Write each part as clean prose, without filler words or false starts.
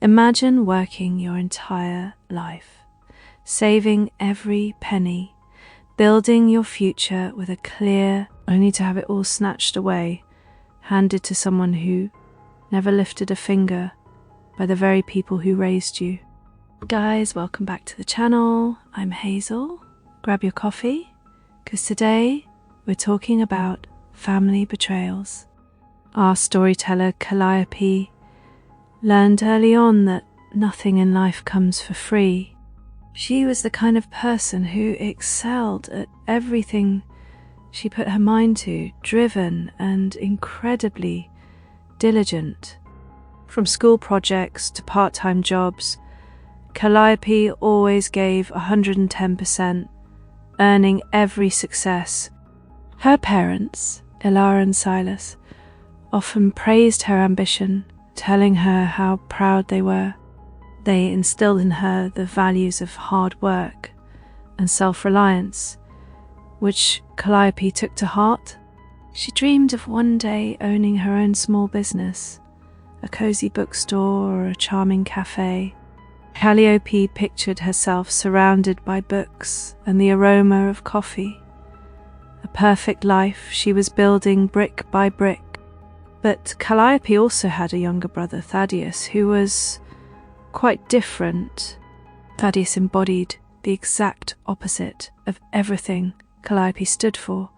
Imagine working your entire life, saving every penny, building your future with a clear, only to have it all snatched away, handed to someone who never lifted a finger by the very people who raised you. Guys, welcome back to the channel. I'm Hazel. Grab your coffee, because today we're talking about family betrayals. Our storyteller Calliope learned early on that nothing in life comes for free. She was the kind of person who excelled at everything she put her mind to, driven and incredibly diligent. From school projects to part-time jobs, Calliope always gave 110%, earning every success. Her parents, Ilara and Silas, often praised her ambition, telling her how proud they were. They instilled in her the values of hard work and self-reliance, which Calliope took to heart. She dreamed of one day owning her own small business, a cozy bookstore or a charming cafe. Calliope pictured herself surrounded by books and the aroma of coffee. A perfect life she was building brick by brick. But Calliope also had a younger brother, Thaddeus, who was quite different. Thaddeus embodied the exact opposite of everything Calliope stood for,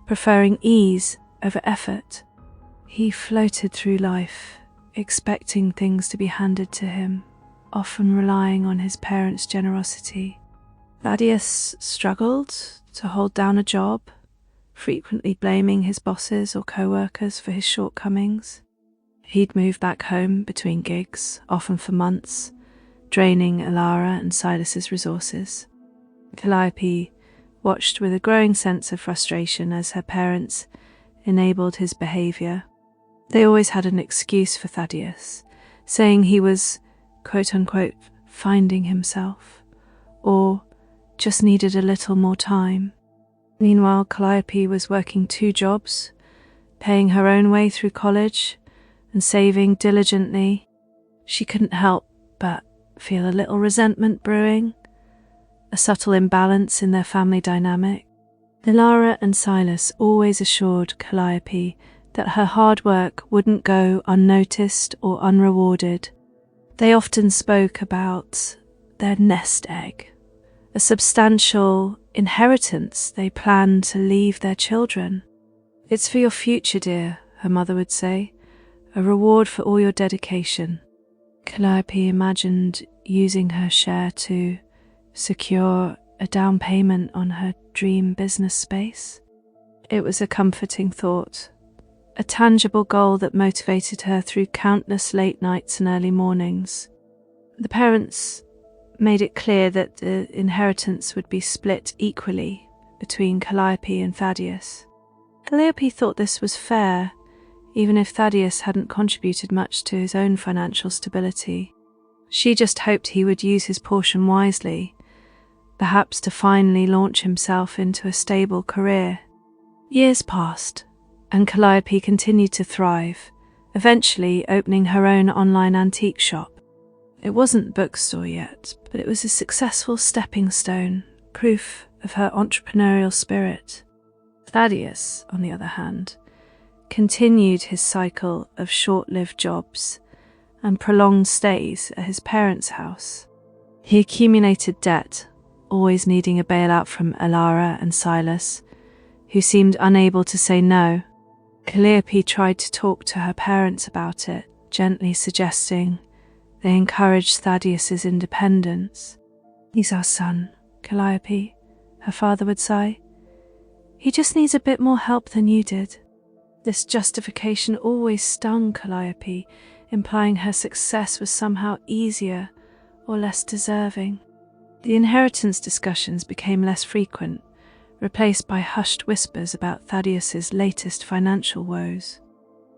preferring ease over effort. He floated through life, expecting things to be handed to him, often relying on his parents' generosity. Thaddeus struggled to hold down a job, frequently blaming his bosses or co-workers for his shortcomings. He'd move back home between gigs, often for months, draining Ilara and Silas's resources. Calliope watched with a growing sense of frustration as her parents enabled his behaviour. They always had an excuse for Thaddeus, saying he was, quote-unquote, finding himself, or just needed a little more time. Meanwhile, Calliope was working 2 jobs, paying her own way through college and saving diligently. She couldn't help but feel a little resentment brewing, a subtle imbalance in their family dynamic. Ilara and Silas always assured Calliope that her hard work wouldn't go unnoticed or unrewarded. They often spoke about their nest egg, a substantial inheritance they planned to leave their children. "It's for your future, dear," her mother would say, "a reward for all your dedication." Calliope imagined using her share to secure a down payment on her dream business space. It was a comforting thought, a tangible goal that motivated her through countless late nights and early mornings. The parents made it clear that the inheritance would be split equally between Calliope and Thaddeus. Calliope thought this was fair, even if Thaddeus hadn't contributed much to his own financial stability. She just hoped he would use his portion wisely, perhaps to finally launch himself into a stable career. Years passed, and Calliope continued to thrive, eventually opening her own online antique shop. It wasn't a bookstore yet, but it was a successful stepping stone, proof of her entrepreneurial spirit. Thaddeus, on the other hand, continued his cycle of short-lived jobs and prolonged stays at his parents' house. He accumulated debt, always needing a bailout from Ilara and Silas, who seemed unable to say no. Calliope tried to talk to her parents about it, gently suggesting they encouraged Thaddeus's independence. "He's our son, Calliope," her father would sigh. "He just needs a bit more help than you did." This justification always stung Calliope, implying her success was somehow easier or less deserving. The inheritance discussions became less frequent, replaced by hushed whispers about Thaddeus's latest financial woes.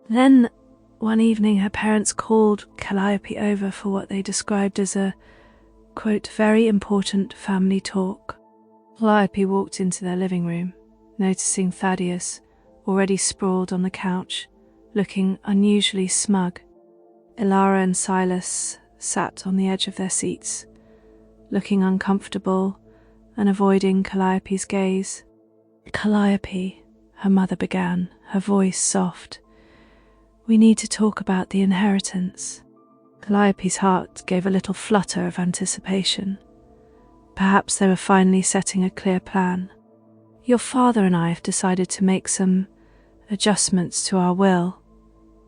Then, one evening, her parents called Calliope over for what they described as a, quote, very important family talk. Calliope walked into their living room, noticing Thaddeus already sprawled on the couch, looking unusually smug. Ilara and Silas sat on the edge of their seats, looking uncomfortable and avoiding Calliope's gaze. "Calliope," her mother began, her voice soft, "we need to talk about the inheritance." Calliope's heart gave a little flutter of anticipation. Perhaps they were finally setting a clear plan. "Your father and I have decided to make some adjustments to our will,"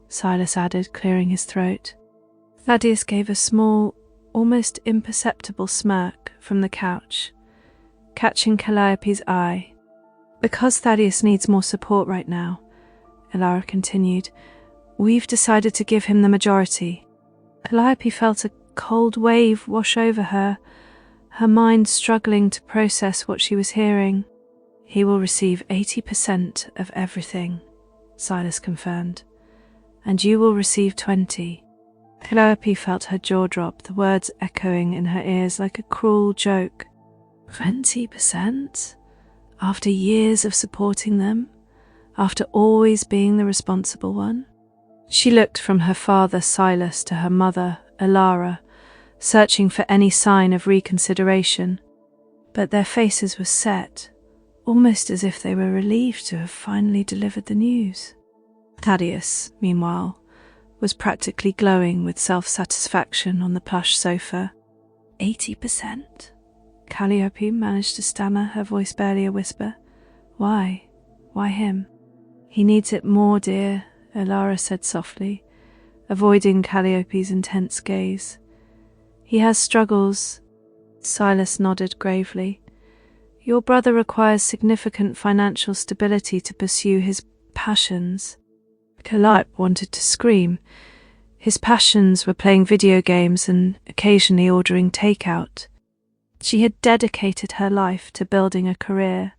Silas added, clearing his throat. Thaddeus gave a small, almost imperceptible smirk from the couch, catching Calliope's eye. "Because Thaddeus needs more support right now," Elara continued, "we've decided to give him the majority." Calliope felt a cold wave wash over her, her mind struggling to process what she was hearing. "He will receive 80% of everything," Silas confirmed, "and you will receive 20. Calliope felt her jaw drop, the words echoing in her ears like a cruel joke. 20%? After years of supporting them? After always being the responsible one? She looked from her father Silas to her mother, Elara, searching for any sign of reconsideration. But their faces were set, almost as if they were relieved to have finally delivered the news. Thaddeus, meanwhile, was practically glowing with self-satisfaction on the plush sofa. 80%? Calliope managed to stammer, her voice barely a whisper. "Why? Why him?" "He needs it more, dear," Elara said softly, avoiding Calliope's intense gaze. "He has struggles." Silas nodded gravely. "Your brother requires significant financial stability to pursue his passions." Calliope wanted to scream. His passions were playing video games and occasionally ordering takeout. She had dedicated her life to building a career,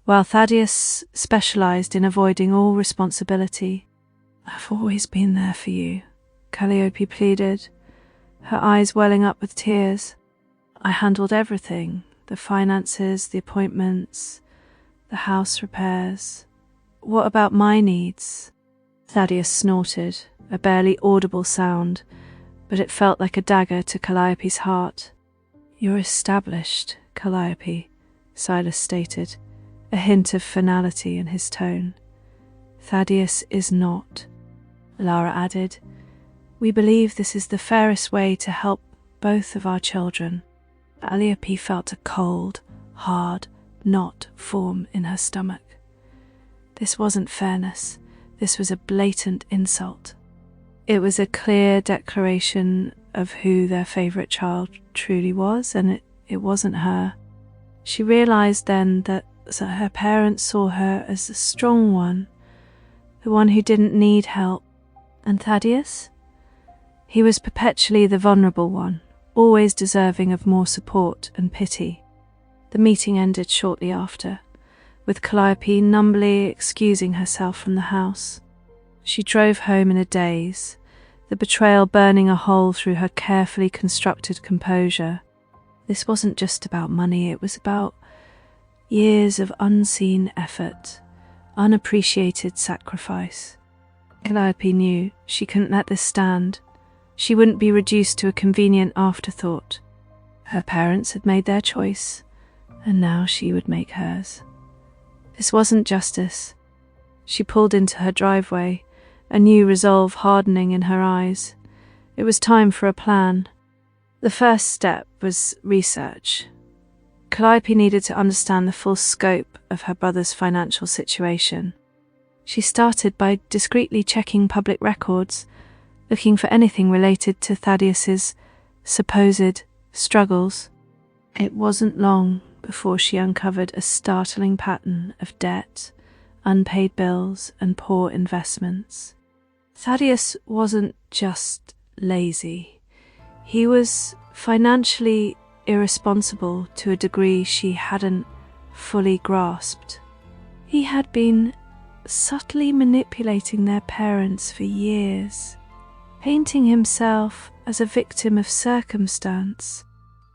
while Thaddeus specialized in avoiding all responsibility. "I've always been there for you," Calliope pleaded, her eyes welling up with tears. "I handled everything, the finances, the appointments, the house repairs. What about my needs?" Thaddeus snorted, a barely audible sound, but it felt like a dagger to Calliope's heart. "You're established, Calliope," Silas stated, a hint of finality in his tone. "Thaddeus is not," Lara added. "We believe this is the fairest way to help both of our children." Calliope felt a cold, hard knot form in her stomach. This wasn't fairness. This was a blatant insult. It was a clear declaration of who their favourite child truly was, and it wasn't her. She realised then that her parents saw her as the strong one, the one who didn't need help. And Thaddeus? He was perpetually the vulnerable one, always deserving of more support and pity. The meeting ended shortly after, with Calliope numbly excusing herself from the house. She drove home in a daze, the betrayal burning a hole through her carefully constructed composure. This wasn't just about money, it was about years of unseen effort, unappreciated sacrifice. Calliope knew she couldn't let this stand. She wouldn't be reduced to a convenient afterthought. Her parents had made their choice, and now she would make hers. This wasn't justice. She pulled into her driveway, a new resolve hardening in her eyes. It was time for a plan. The first step was research. Calliope needed to understand the full scope of her brother's financial situation. She started by discreetly checking public records, looking for anything related to Thaddeus's supposed struggles. It wasn't long before she uncovered a startling pattern of debt, unpaid bills, and poor investments. Thaddeus wasn't just lazy. He was financially irresponsible to a degree she hadn't fully grasped. He had been subtly manipulating their parents for years, painting himself as a victim of circumstance.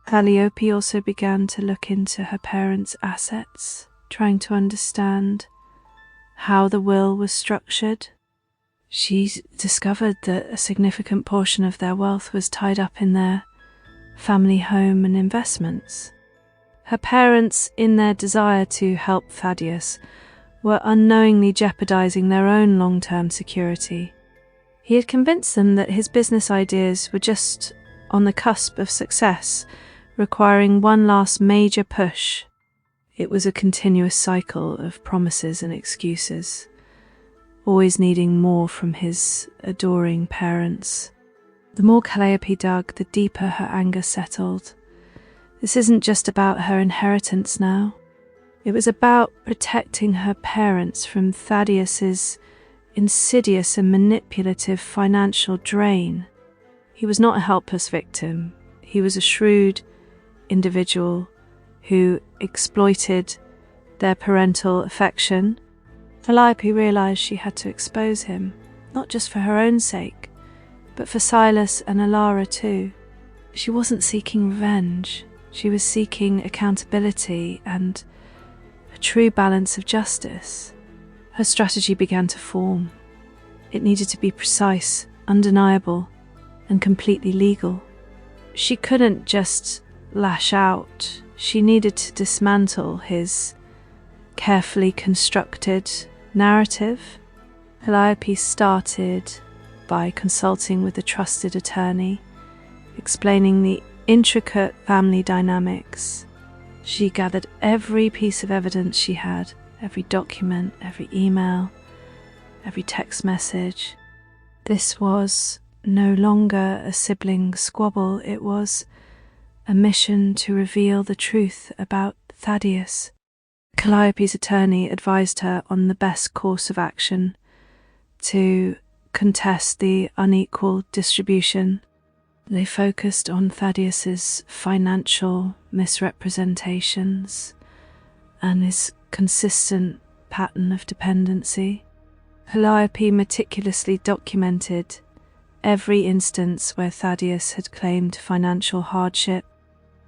Calliope also began to look into her parents' assets, trying to understand how the will was structured. She discovered that a significant portion of their wealth was tied up in their family home and investments. Her parents, in their desire to help Thaddeus, were unknowingly jeopardizing their own long-term security. He had convinced them that his business ideas were just on the cusp of success, requiring one last major push. It was a continuous cycle of promises and excuses, always needing more from his adoring parents. The more Calliope dug, the deeper her anger settled. This isn't just about her inheritance now. It was about protecting her parents from Thaddeus's insidious and manipulative financial drain. He was not a helpless victim. He was a shrewd individual who exploited their parental affection. Calliope realized she had to expose him, not just for her own sake, but for Silas and Alara too. She wasn't seeking revenge. She was seeking accountability and a true balance of justice. Her strategy began to form. It needed to be precise, undeniable, and completely legal. She couldn't just lash out. She needed to dismantle his carefully constructed narrative. Calliope started by consulting with a trusted attorney, explaining the intricate family dynamics. She gathered every piece of evidence she had, every document, every email, every text message. This was no longer a sibling squabble, it was a mission to reveal the truth about Thaddeus. Calliope's attorney advised her on the best course of action: to contest the unequal distribution. They focused on Thaddeus's financial misrepresentations and his consistent pattern of dependency. Calliope meticulously documented every instance where Thaddeus had claimed financial hardship.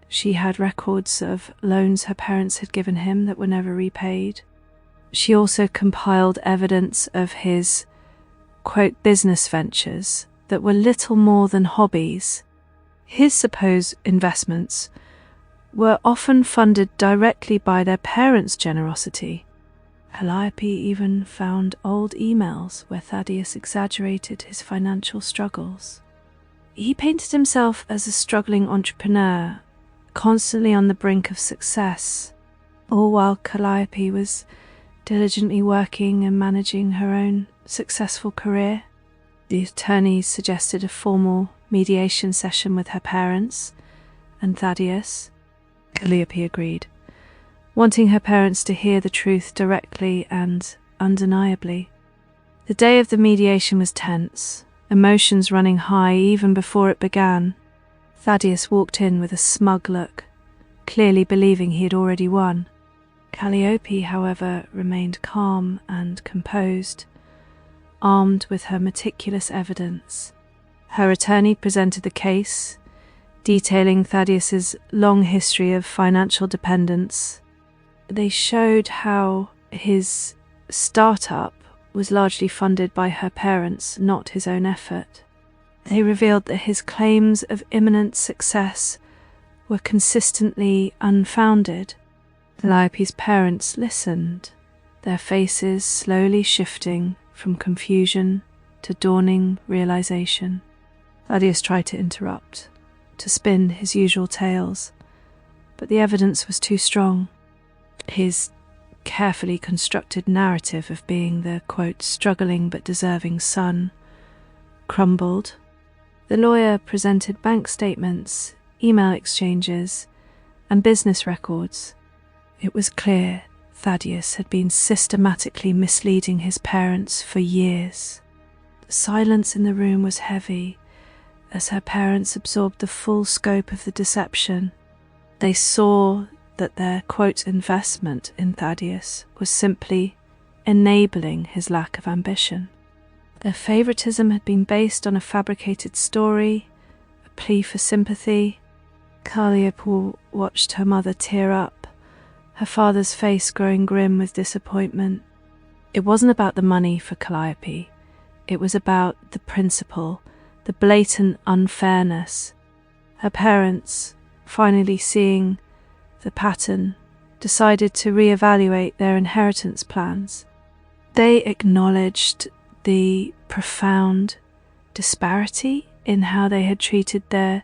She had records of loans her parents had given him that were never repaid. She also compiled evidence of his, quote, business ventures that were little more than hobbies. His supposed investments were often funded directly by their parents' generosity. Calliope even found old emails where Thaddeus exaggerated his financial struggles. He painted himself as a struggling entrepreneur, constantly on the brink of success, all while Calliope was diligently working and managing her own successful career. The attorney suggested a formal mediation session with her parents and Thaddeus. Calliope agreed, wanting her parents to hear the truth directly and undeniably. The day of the mediation was tense, emotions running high even before it began. Thaddeus walked in with a smug look, clearly believing he had already won. Calliope, however, remained calm and composed, armed with her meticulous evidence. Her attorney presented the case, detailing Thaddeus's long history of financial dependence. They showed how his startup was largely funded by her parents, not his own effort. They revealed that his claims of imminent success were consistently unfounded. Calliope's parents listened, their faces slowly shifting from confusion to dawning realization. Thaddeus tried to interrupt, to spin his usual tales, but the evidence was too strong. His carefully constructed narrative of being the, quote, struggling but deserving son crumbled. The lawyer presented bank statements, email exchanges, and business records. It was clear Thaddeus had been systematically misleading his parents for years. The silence in the room was heavy as her parents absorbed the full scope of the deception. They saw that their, quote, investment in Thaddeus was simply enabling his lack of ambition. Their favoritism had been based on a fabricated story, a plea for sympathy. Calliope watched her mother tear up, her father's face growing grim with disappointment. It wasn't about the money for Calliope. It was about the principle, the blatant unfairness. Her parents, finally seeing the pattern, decided to reevaluate their inheritance plans. They acknowledged the profound disparity in how they had treated their...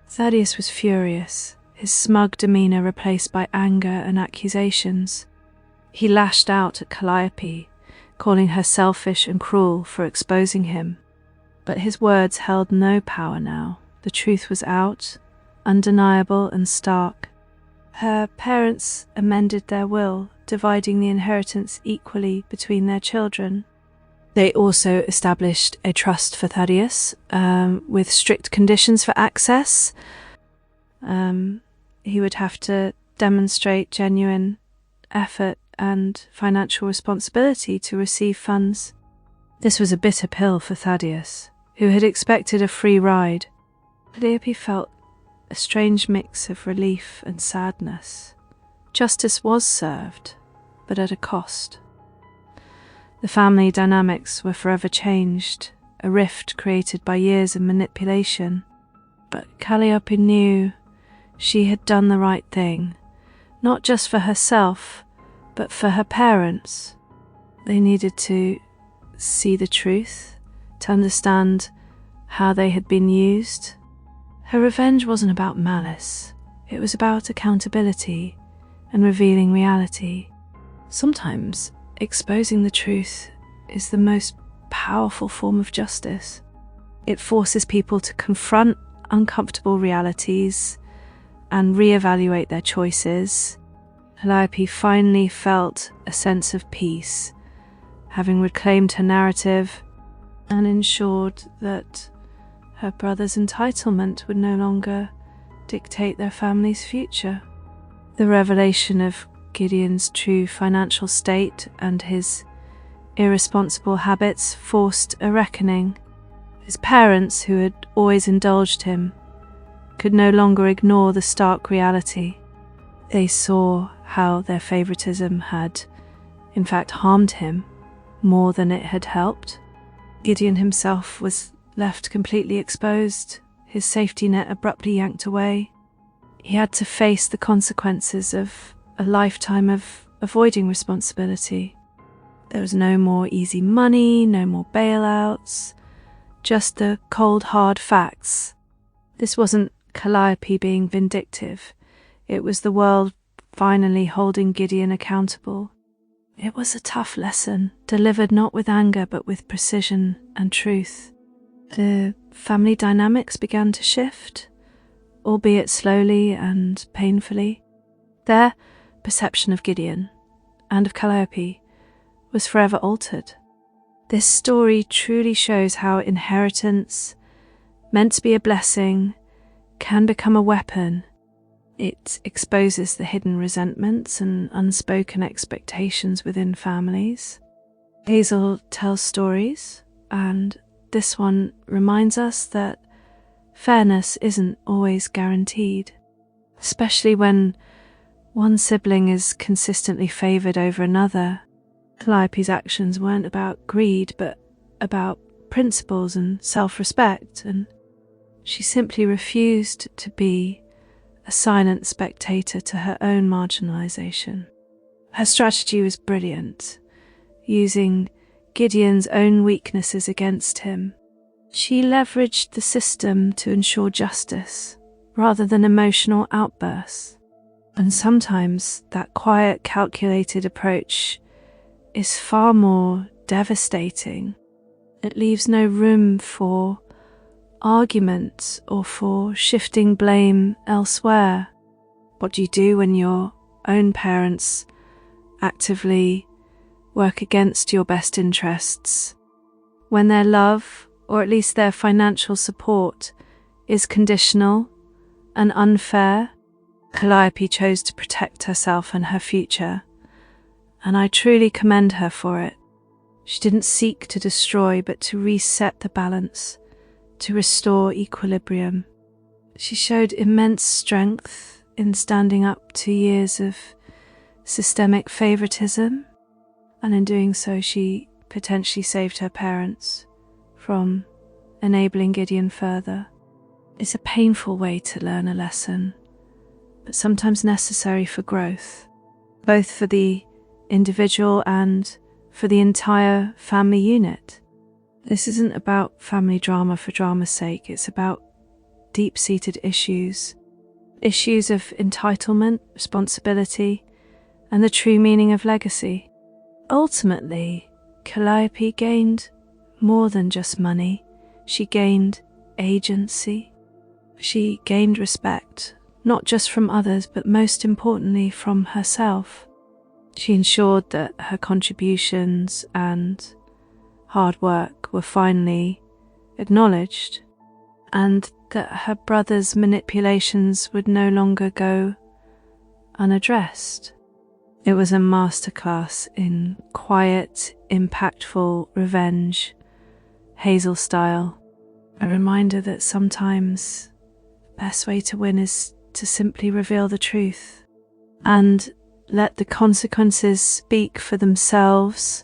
Thaddeus was furious, his smug demeanour replaced by anger and accusations. He lashed out at Calliope, calling her selfish and cruel for exposing him. But his words held no power now. The truth was out, undeniable and stark. Her parents amended their will, dividing the inheritance equally between their children. They also established a trust for Thaddeus, with strict conditions for access. He would have to demonstrate genuine effort and financial responsibility to receive funds. This was a bitter pill for Thaddeus, who had expected a free ride. Calliope felt a strange mix of relief and sadness. Justice was served, but at a cost. The family dynamics were forever changed, a rift created by years of manipulation. But Calliope knew she had done the right thing, not just for herself, but for her parents. They needed to see the truth, to understand how they had been used. Her revenge wasn't about malice, it was about accountability and revealing reality. Sometimes exposing the truth is the most powerful form of justice. It forces people to confront uncomfortable realities and reevaluate their choices. Calliope finally felt a sense of peace, having reclaimed her narrative and ensured that her brother's entitlement would no longer dictate their family's future. The revelation of Gideon's true financial state and his irresponsible habits forced a reckoning. His parents, who had always indulged him, could no longer ignore the stark reality. They saw how their favoritism had, in fact, harmed him more than it had helped. Gideon himself was left completely exposed, his safety net abruptly yanked away. He had to face the consequences of a lifetime of avoiding responsibility. There was no more easy money, no more bailouts, just the cold hard facts. This wasn't Calliope being vindictive, it was the world finally holding Gideon accountable. It was a tough lesson, delivered not with anger but with precision and truth. The family dynamics began to shift, albeit slowly and painfully. Their perception of Gideon and of Calliope was forever altered. This story truly shows how inheritance, meant to be a blessing, can become a weapon. It exposes the hidden resentments and unspoken expectations within families. Hazel tells stories, and this one reminds us that fairness isn't always guaranteed, especially when one sibling is consistently favoured over another. Calliope's actions weren't about greed, but about principles and self-respect, and she simply refused to be a silent spectator to her own marginalisation. Her strategy was brilliant, using Gideon's own weaknesses against him. She leveraged the system to ensure justice, rather than emotional outbursts. And sometimes that quiet, calculated approach is far more devastating. It leaves no room for argument or for shifting blame elsewhere. What do you do when your own parents actively work against your best interests? When their love, or at least their financial support, is conditional and unfair? Calliope chose to protect herself and her future, and I truly commend her for it. She didn't seek to destroy, but to reset the balance, to restore equilibrium. She showed immense strength in standing up to years of systemic favoritism, and in doing so she potentially saved her parents from enabling Gideon further. It's a painful way to learn a lesson, but sometimes necessary for growth, both for the individual and for the entire family unit. This isn't about family drama for drama's sake, it's about deep-seated issues of entitlement, responsibility, and the true meaning of legacy. Ultimately, Calliope gained more than just money. She gained agency. She gained respect, not just from others, but most importantly from herself. She ensured that her contributions and hard work were finally acknowledged, and that her brother's manipulations would no longer go unaddressed. It was a masterclass in quiet, impactful revenge, Hazel style. A reminder that sometimes the best way to win is to simply reveal the truth and let the consequences speak for themselves.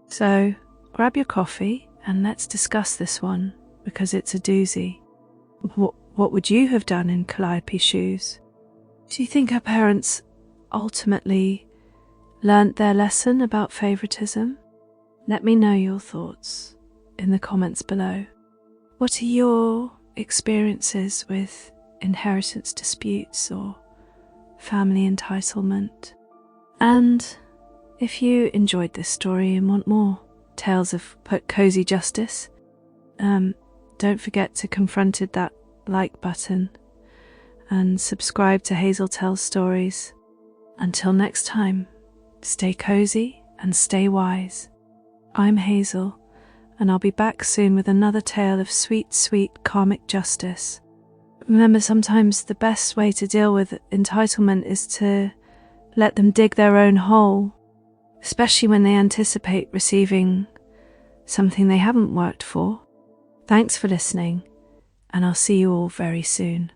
So grab your coffee and let's discuss this one, because it's a doozy. What would you have done in Calliope's shoes? Do you think her parents ultimately learnt their lesson about favoritism? Let me know your thoughts in the comments below. What are your experiences with inheritance disputes or family entitlement? And if you enjoyed this story and want more tales of cozy justice, don't forget to confront that like button and subscribe to Hazel Tells Stories. Until next time, stay cozy and stay wise. I'm Hazel, and I'll be back soon with another tale of sweet, sweet karmic justice. Remember, sometimes the best way to deal with entitlement is to let them dig their own hole, especially when they anticipate receiving something they haven't worked for. Thanks for listening, and I'll see you all very soon.